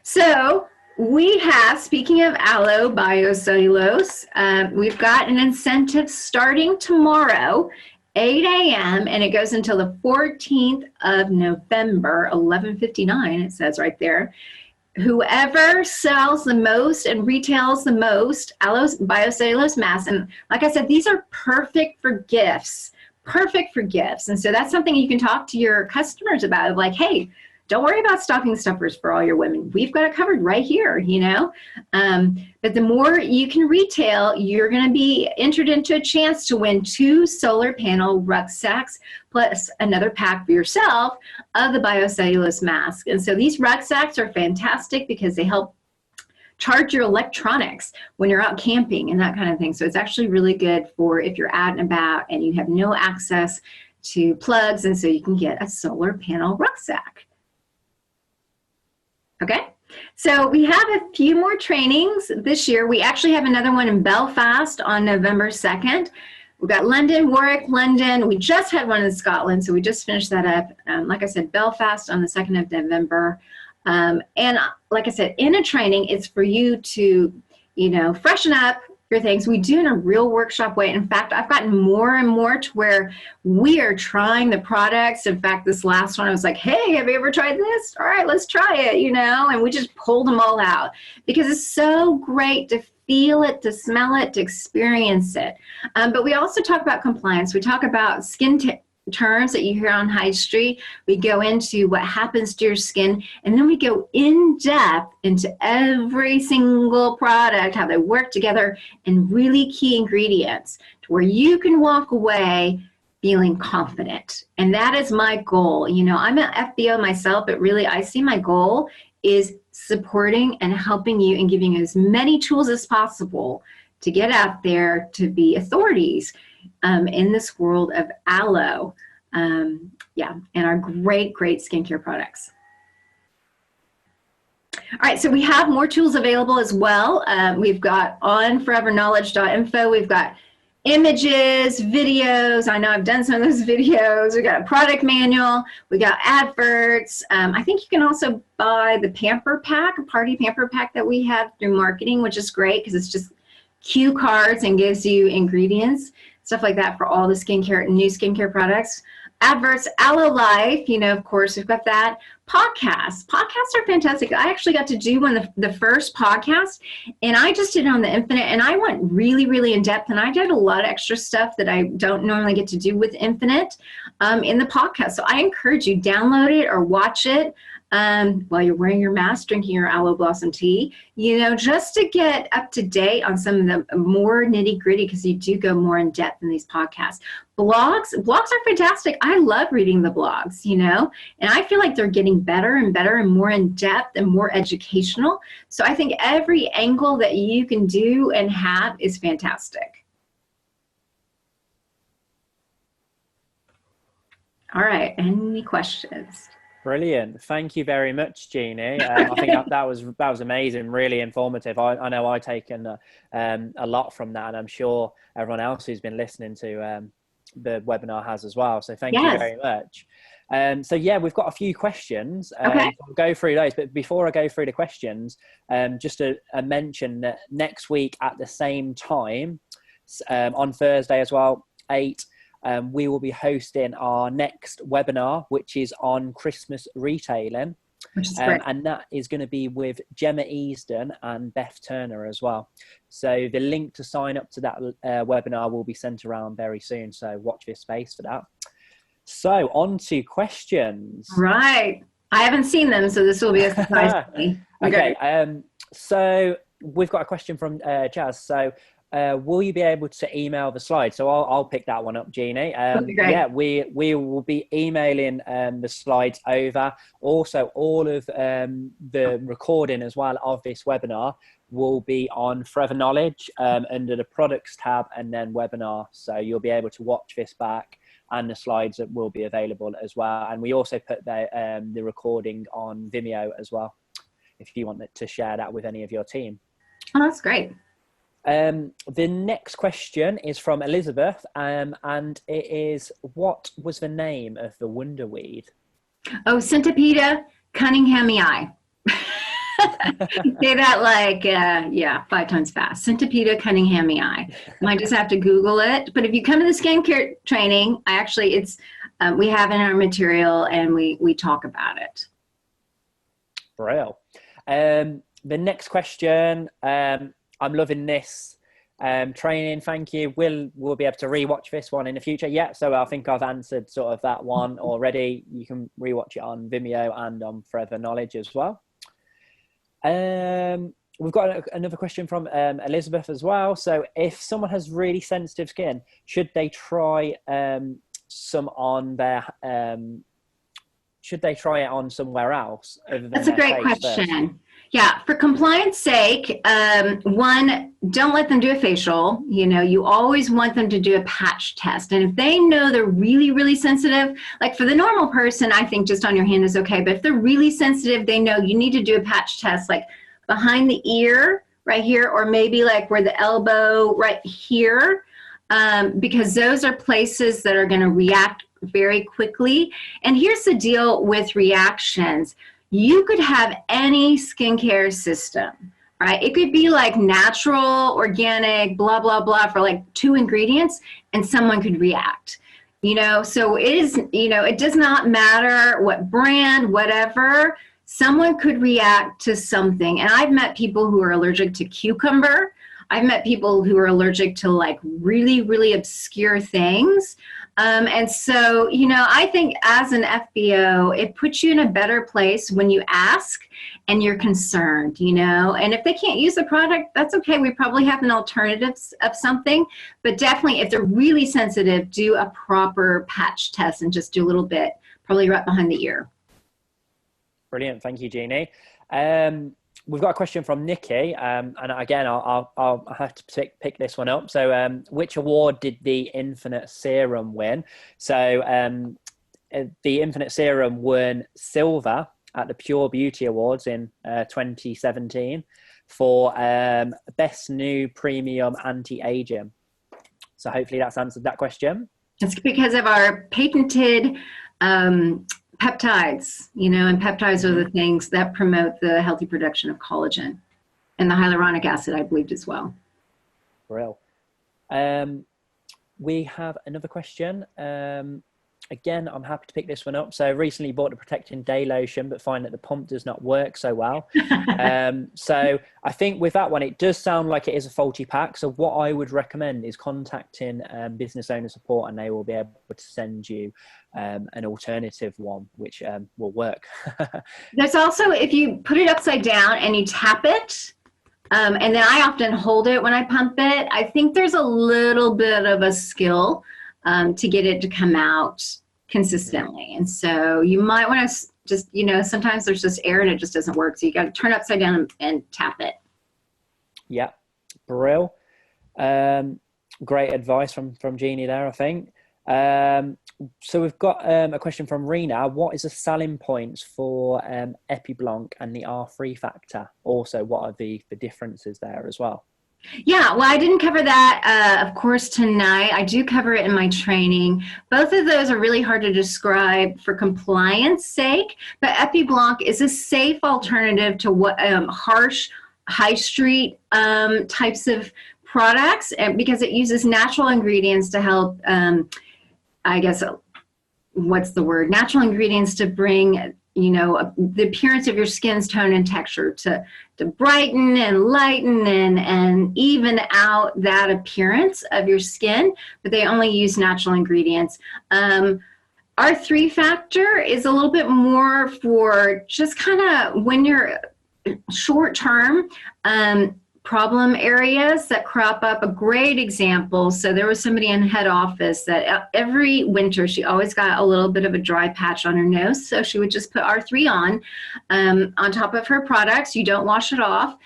So we have, speaking of aloe biocellulose, we've got an incentive starting tomorrow, 8 a.m. and it goes until the 14th of November, 11:59, it says right there. Whoever sells the most and retails the most aloe biocellulose masks, and like I said, these are perfect for gifts, and so that's something you can talk to your customers about, like, hey, don't worry about stocking stuffers for all your women. We've got it covered right here, you know. But the more you can retail, you're going to be entered into a chance to win 2 solar panel rucksacks plus another pack for yourself of the biocellulose mask. And so these rucksacks are fantastic because they help charge your electronics when you're out camping and that kind of thing. So it's actually really good for if you're out and about and you have no access to plugs, and so you can get a solar panel rucksack. Okay, so we have a few more trainings this year. We actually have another one in Belfast on November 2nd. We've got London, Warwick, London. We just had one in Scotland, so we just finished that up. Like I said, Belfast on the 2nd of November. And like I said, in a training, it's for you to, freshen up your things. We do in a real workshop way. In fact, I've gotten more and more to where we are trying the products. In fact, this last one, I was like, hey, have you ever tried this? All right, let's try it, and we just pulled them all out because it's so great to feel it, to smell it, to experience it. But we also talk about compliance. We talk about skin terms that you hear on High Street. We go into what happens to your skin, and then we go in depth into every single product, how they work together, and really key ingredients to where you can walk away feeling confident. And that is my goal. I'm an FBO myself, but really I see my goal is supporting and helping you and giving you as many tools as possible to get out there to be authorities in this world of aloe, and our great skincare products. All right, so we have more tools available as well. We've got onforeverknowledge.info. We've got images, videos. I know I've done some of those videos. We got a product manual. We got adverts. I think you can also buy the Pamper Pack, a party Pamper Pack that we have through marketing, which is great because it's just cue cards and gives you ingredients, stuff like that for all the new skincare products. Adverts, Aloe Life, of course, we've got that. Podcasts are fantastic. I actually got to do one of the first podcast, and I just did it on the Infinite, and I went really in depth, and I did a lot of extra stuff that I don't normally get to do with Infinite in the podcast. So I encourage you, download it or watch it while you're wearing your mask, drinking your aloe blossom tea, just to get up to date on some of the more nitty gritty, because you do go more in depth in these podcasts. Blogs are fantastic. I love reading the blogs, and I feel like they're getting better and better and more in depth and more educational. So I think every angle that you can do and have is fantastic. All right, any questions? Brilliant. Thank you very much, Jeannie. I think that was amazing, really informative. I know I've taken a lot from that, and I'm sure everyone else who's been listening to the webinar has as well. So thank you very much. We've got a few questions. I'll go through those. But before I go through the questions, just a mention that next week at the same time, on Thursday as well, 8, we will be hosting our next webinar, which is on Christmas retailing. Which is great. And that is going to be with Gemma Easton and Beth Turner as well. So the link to sign up to that webinar will be sent around very soon. So watch this space for that. So on to questions. Right. I haven't seen them, so this will be a surprise to me. Okay. So we've got a question from Jazz. So will you be able to email the slides? So I'll pick that one up, Jeannie. We will be emailing the slides over. Also, all of the recording as well of this webinar will be on Forever Knowledge under the products tab and then webinar. So you'll be able to watch this back, and the slides that will be available as well. And we also put the recording on Vimeo as well, if you want to share that with any of your team. Oh, that's great. The next question is from Elizabeth, and it is, what was the name of the wonderweed? Oh, Centipede Cunninghamii. Say that 5 times fast. Centipede Cunninghamii. Might just have to Google it. But if you come to the skincare training, we have it in our material, and we talk about it. Brill. The next question. I'm loving this training. Thank you. We'll be able to rewatch this one in the future. Yeah, so I think I've answered sort of that one already. You can rewatch it on Vimeo and on Forever Knowledge as well. We've got another question from Elizabeth as well. So if someone has really sensitive skin, should they try some on their should they try it on somewhere else other than That's a great question. First? Yeah, for compliance sake, one, don't let them do a facial. You always want them to do a patch test. And if they know they're really sensitive, like for the normal person, I think just on your hand is okay. But if they're really sensitive, they know you need to do a patch test, like behind the ear right here, or maybe like where the elbow right here. because those are places that are going to react very quickly. And here's the deal with reactions. You could have any skincare system, right? It could be like natural, organic, blah, blah, blah for like 2 ingredients, and someone could react. So it is, it does not matter what brand, whatever, someone could react to something. And I've met people who are allergic to cucumber. I've met people who are allergic to like really, really obscure things. And so, I think as an FBO, it puts you in a better place when you ask and you're concerned, and if they can't use the product, that's okay. We probably have an alternative of something, but definitely if they're really sensitive, do a proper patch test and just do a little bit, probably right behind the ear. Brilliant. Thank you, Jeannie. We've got a question from Nikki, and again, I'll have to pick this one up. So, which award did the Infinite Serum win? So, the Infinite Serum won silver at the Pure Beauty Awards in 2017 for Best New Premium Anti-Aging. So, hopefully, that's answered that question. It's because of our patented peptides, and peptides are the things that promote the healthy production of collagen and the hyaluronic acid, I believed as well. Brill. We have another question. Again, I'm happy to pick this one up. So recently bought the Protecting Day Lotion, but find that the pump does not work so well. So I think with that one, it does sound like it is a faulty pack. So what I would recommend is contacting business owner support, and they will be able to send you an alternative one, which will work. There's also, if you put it upside down and you tap it, and then I often hold it when I pump it, I think there's a little bit of a skill to get it to come out consistently. And so you might want to just, sometimes there's just air and it just doesn't work. So you got to turn it upside down and tap it. Yeah. Brill. Great advice from Jeannie there, I think. So we've got a question from Rena. What is the selling points for EpiBlanc and the R3 factor? Also, what are the differences there as well? Yeah, well, I didn't cover that, of course, tonight. I do cover it in my training. Both of those are really hard to describe for compliance sake, but EpiBlanc is a safe alternative to what harsh high street types of products, because it uses natural ingredients to help, I guess, what's the word? Natural ingredients to bring the appearance of your skin's tone and texture to brighten and lighten and even out that appearance of your skin, but they only use natural ingredients. Our 3 factor is a little bit more for just kind of when you're short term problem areas that crop up. A great example, so there was somebody in head office that every winter she always got a little bit of a dry patch on her nose, so she would just put R3 on top of her products. You don't wash it off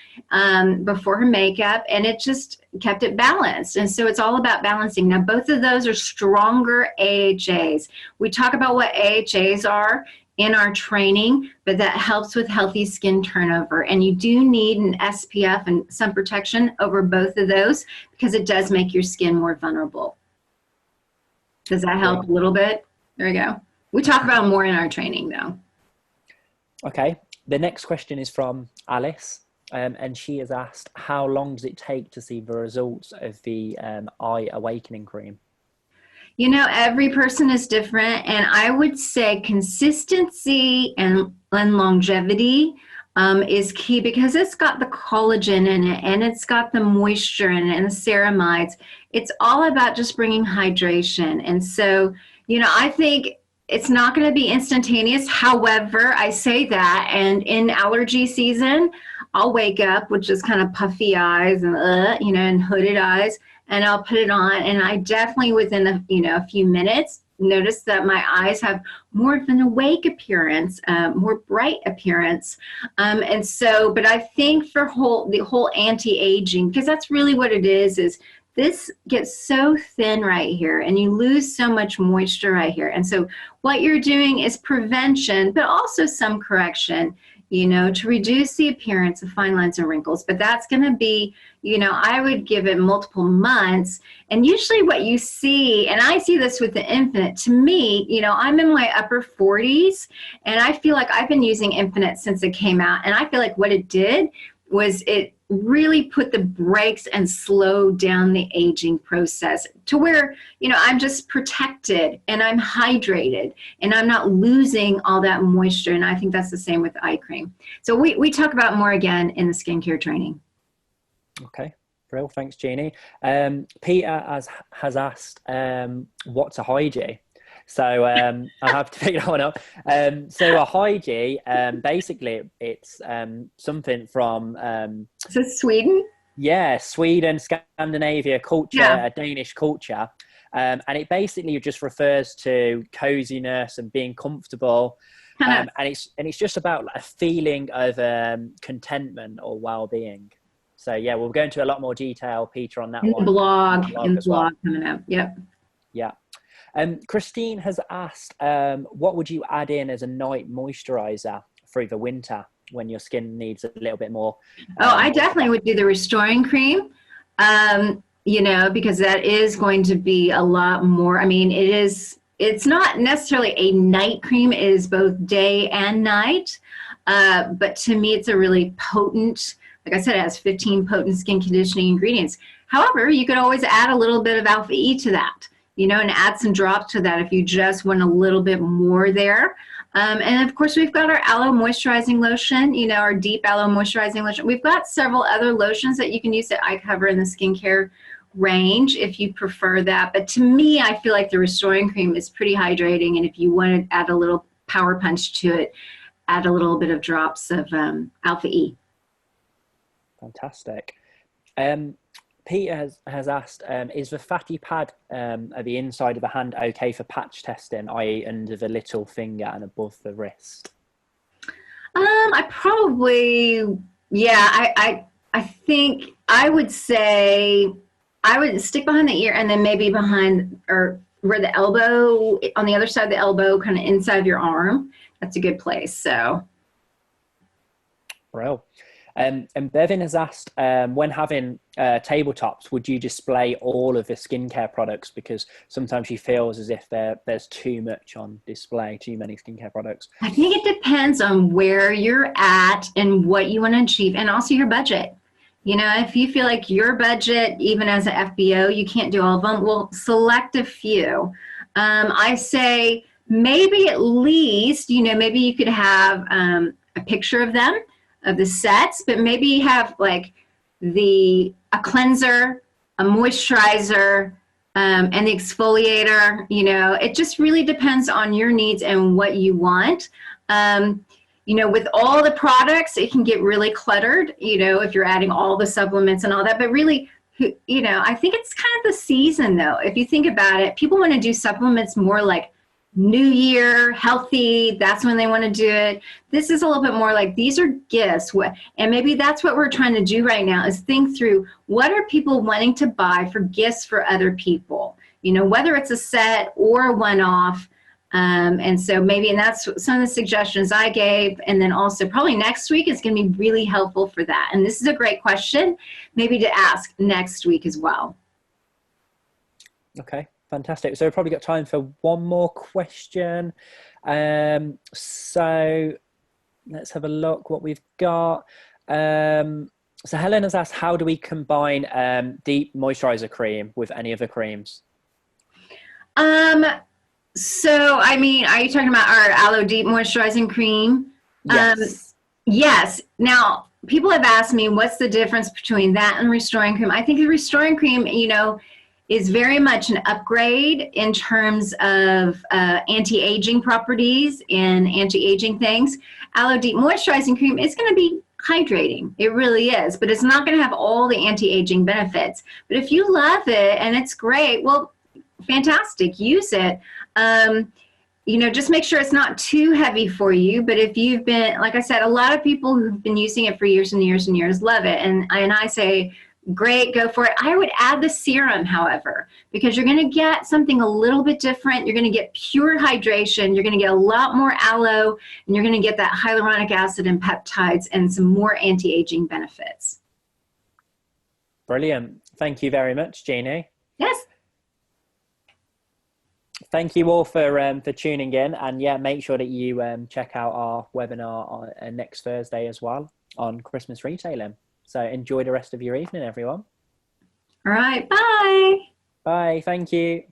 before her makeup, and it just kept it balanced. And so it's all about balancing. Now both of those are stronger AHAs. We talk about what AHAs are in our training, but that helps with healthy skin turnover. And you do need an SPF and sun protection over both of those because it does make your skin more vulnerable. Does that help a little bit? There we go. We talk about more in our training though. Okay. The next question is from Alice. And she has asked, how long does it take to see the results of the eye awakening cream? Every person is different, and I would say consistency and longevity is key because it's got the collagen in it and it's got the moisture in it and the ceramides. It's all about just bringing hydration. And so, I think it's not going to be instantaneous. However, I say that, and in allergy season, I'll wake up with just kind of puffy eyes and, and hooded eyes. And I'll put it on, and I definitely within a few minutes notice that my eyes have more of an awake appearance, more bright appearance. And so, but I think for the whole anti-aging, because that's really what it is this gets so thin right here and you lose so much moisture right here. And so what you're doing is prevention, but also some correction. to reduce the appearance of fine lines and wrinkles. But that's going to be, I would give it multiple months. And usually what you see, and I see this with the Infinite, to me, I'm in my upper 40s, and I feel like I've been using Infinite since it came out. And I feel like what it did was it really put the brakes and slowed down the aging process to where, I'm just protected and I'm hydrated and I'm not losing all that moisture. And I think that's the same with eye cream. So we talk about more again in the skincare training. Okay, Brill. Thanks, Jeannie. Peter has asked, what's a Hygie? So I have to pick that one up. So a Hygie, basically it's something from... Is it Sweden? Yeah, Sweden, Scandinavia culture, a Danish culture. And it basically just refers to coziness and being comfortable. And it's just about a feeling of contentment or well-being. So yeah, we'll go into a lot more detail, Peter, on that in one. The blog coming up. Yep. Yeah. Christine has asked, what would you add in as a night moisturizer through the winter when your skin needs a little bit more? I definitely would do the restoring cream, because that is going to be a lot more. I mean, it's not necessarily a night cream. It is both day and night. But to me, it's a really potent, like I said, it has 15 potent skin conditioning ingredients. However, you could always add a little bit of alpha E to that. And add some drops to that if you just want a little bit more there. And of course, we've got our aloe moisturizing lotion, our deep aloe moisturizing lotion. We've got several other lotions that you can use that I cover in the skincare range if you prefer that. But to me, I feel like the restoring cream is pretty hydrating. And if you want to add a little power punch to it, add a little bit of drops of alpha E. Fantastic. Peter has asked, is the fatty pad at the inside of the hand okay for patch testing, i.e. under the little finger and above the wrist? I think I would say I would stick behind the ear and then maybe behind or where the elbow, on the other side of the elbow, kind of inside of your arm. That's a good place. So. Well. And Bevan has asked, when having tabletops, would you display all of the skincare products? Because sometimes she feels as if there's too much on display, too many skincare products. I think it depends on where you're at and what you want to achieve, and also your budget. If you feel like your budget, even as an FBO, you can't do all of them, well, select a few. I say maybe at least, maybe you could have a picture of them, of the sets, but maybe you have like a cleanser, a moisturizer, and the exfoliator. It just really depends on your needs and what you want. With all the products, it can get really cluttered, if you're adding all the supplements and all that, but really, I think it's kind of the season though. If you think about it, people want to do supplements more like New Year, healthy, that's when they want to do it. This is a little bit more like these are gifts. And maybe that's what we're trying to do right now is think through what are people wanting to buy for gifts for other people, whether it's a set or a one-off. And so and that's some of the suggestions I gave. And then also probably next week is going to be really helpful for that. And this is a great question maybe to ask next week as well. Okay. Fantastic. So we've probably got time for one more question. So let's have a look what we've got. So Helen has asked, how do we combine deep moisturizer cream with any other creams? So, are you talking about our aloe deep moisturizing cream? Yes. Yes. Now, people have asked me, what's the difference between that and restoring cream? I think the restoring cream, is very much an upgrade in terms of anti-aging properties and anti-aging things. Aloe Deep Moisturizing Cream is going to be hydrating. It really is, but it's not going to have all the anti-aging benefits. But if you love it and it's great, well, fantastic, use it. Just make sure it's not too heavy for you. But if you've been, like I said, a lot of people who've been using it for years and years and years love it. And I say, Great, go for it. I would add the serum, however, because you're going to get something a little bit different. You're going to get pure hydration. You're going to get a lot more aloe, and you're going to get that hyaluronic acid and peptides and some more anti-aging benefits. Brilliant. Thank you very much, Jeannie. Yes. Thank you all for tuning in, and yeah, make sure that you check out our webinar on, next Thursday as well on Christmas retailing. So enjoy the rest of your evening, everyone. All right. Bye. Bye. Thank you.